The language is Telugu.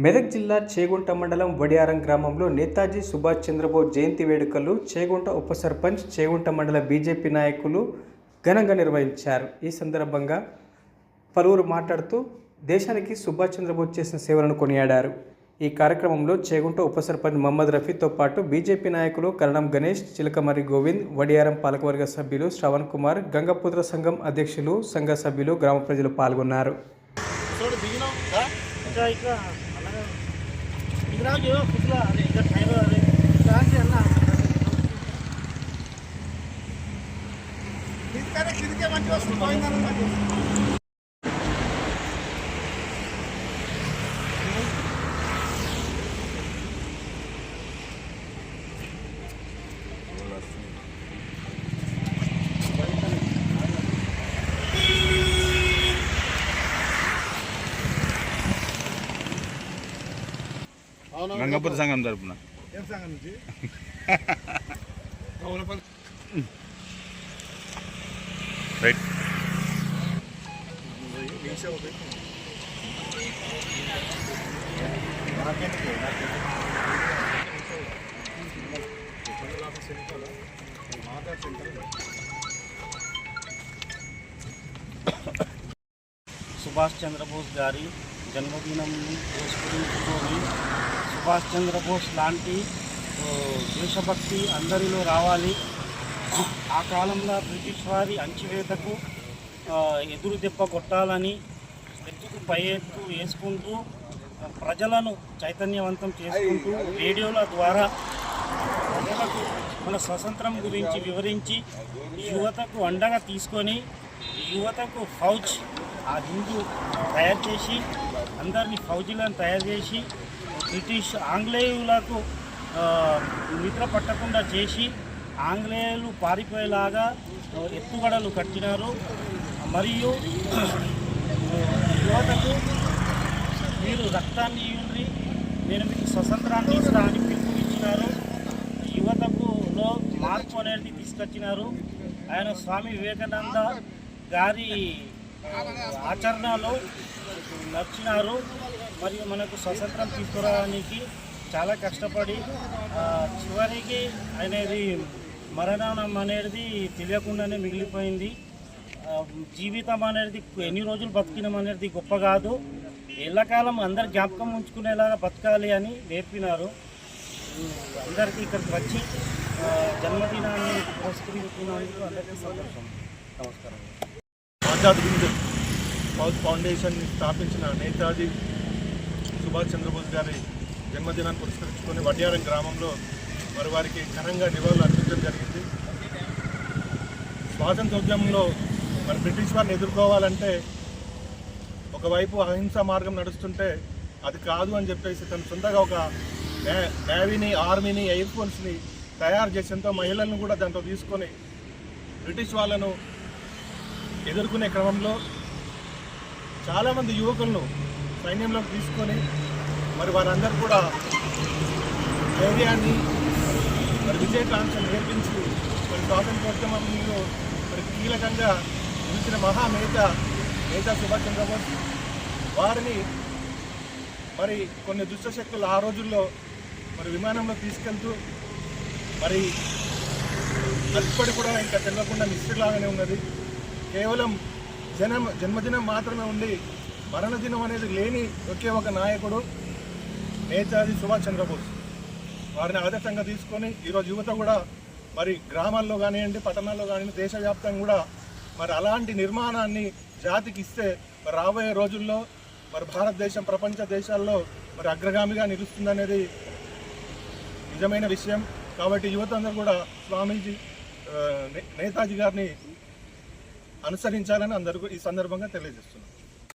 మెదక్ జిల్లా చేగుంట మండలం వడియారం గ్రామంలో నేతాజీ సుభాష్ చంద్రబోస్ జయంతి వేడుకలు చేగుంట ఉప సర్పంచ్ చేగుంట మండల బీజేపీ నాయకులు ఘనంగా నిర్వహించారు. ఈ సందర్భంగా పలువురు మాట్లాడుతూ దేశానికి సుభాష్ చంద్రబోస్ చేసిన సేవలను కొనియాడారు. ఈ కార్యక్రమంలో చేగుంట ఉప సర్పంచ్ మహమ్మద్ రఫీతో పాటు బీజేపీ నాయకులు కరణం గణేష్, చిలకమర్రి గోవింద్, వడియారం పాలకవర్గ సభ్యులు శ్రవణ్ కుమార్, గంగపుత్ర సంఘం అధ్యక్షులు, సంఘ సభ్యులు, గ్రామ ప్రజలు పాల్గొన్నారు. గంగపుత్ర సంఘం తరపున రైట్. సుభాష్ చంద్రబోస్ గారి జన్మదినం పురస్కరించుకొని సుభాష్ చంద్రబోస్ లాంటి దేశభక్తి అందరిలో రావాలి. ఆ కాలంలో బ్రిటిష్ వారి అణచివేతకు ఎదురు దెబ్బ కొట్టాలని ఎత్తుకు పై ఎత్తు వేసుకుంటూ ప్రజలను చైతన్యవంతం చేసుకుంటూ రేడియోల ద్వారా ప్రజలకు మన స్వతంత్రం గురించి వివరించి యువతకు అండగా తీసుకొని యువతకు ఫౌజ్ ఆ హిందూ తయారు చేసి అందరినీ ఫౌజీలను తయారు చేసి బ్రిటిష్ ఆంగ్లేయులకు నిద్ర పట్టకుండా చేసి ఆంగ్లేయులు పారిపోయేలాగా ఎత్తుగడలు కట్టినారు. మరియు యువతకు మీరు రక్తాన్ని ఇవ్వండి, నేను మీకు స్వతంత్రాన్ని ఇస్తా అని పిలుపునిచ్చినారు. యువతకులో మార్పు అనేది తీసుకొచ్చినారు. ఆయన స్వామి వివేకానంద గారి ఆచరణలో నచ్చినారు. మరియు మనకు స్వతంత్రం తీసుకురావడానికి చాలా కష్టపడి చివరికి అనేది మరణం అనేది తెలియకుండానే మిగిలిపోయింది. జీవితం అనేది ఎన్ని రోజులు బతికినాం అనేది గొప్ప కాదు, ఎల్లకాలం అందరు జ్ఞాపకం ఉంచుకునేలాగా బతకాలి అని నేర్పినారు. అందరికీ ఇక్కడికి వచ్చి జన్మదినాన్ని పురస్కరించుకున్నందుకు అందరికీ సంతోషం. నమస్కారం. ఆజాద్ హింద్ ఫౌండేషన్ స్థాపించిన నేతాజీ సుభాష్ చంద్రబోస్ గారి జన్మదినాన్ని పురస్కరించుకొని వడ్యారం గ్రామంలో మరి వారికి ఘనంగా నివాళులు అర్పించడం జరిగింది. స్వాతంత్రోద్యమంలో మరి బ్రిటిష్ వారిని ఎదుర్కోవాలంటే ఒకవైపు అహింసా మార్గం నడుస్తుంటే అది కాదు అని చెప్పేసి తను సొంతగా ఒక నేవీని, ఆర్మీని, ఎయిర్ ఫోర్స్ని తయారు చేసేంతో మహిళలను కూడా దాంట్లో తీసుకొని బ్రిటిష్ వాళ్ళను ఎదుర్కొనే క్రమంలో చాలామంది యువకులను సైన్యంలోకి తీసుకొని మరి వారందరూ కూడా ధైర్యాన్ని మరి విజయకాంక్షలు నేర్పించి మరి స్వాతంత్రోద్యమంలో మరి కీలకంగా నిలిచిన నేతా సుభాష్ చంద్రబోస్ వారిని మరి కొన్ని దుష్టశక్తులు ఆ రోజుల్లో మరి విమానంలో తీసుకెళ్తూ మరి అప్పటి కూడా ఇంకా తెలియకుండా మిస్టరీలాగానే ఉన్నది. కేవలం జన్మదినం మాత్రమే ఉండి మరణదినం అనేది లేని ఒకే ఒక నాయకుడు నేతాజీ సుభాష్ చంద్రబోస్. వారిని ఆదర్శంగా తీసుకొని ఈరోజు యువత కూడా మరి గ్రామాల్లో కానివ్వండి, పట్టణాల్లో కానివ్వండి, దేశవ్యాప్తంగా కూడా మరి అలాంటి నిర్మాణాన్ని జాతికి ఇస్తే మరి రాబోయే రోజుల్లో మరి భారతదేశం ప్రపంచ దేశాల్లో మరి అగ్రగామిగా నిలుస్తుందనేది నిజమైన విషయం. కాబట్టి యువత అందరూ కూడా స్వామీజీ నేతాజీ గారిని అనుసరించాలని అందరికీ ఈ సందర్భంగా తెలియజేస్తున్నాం.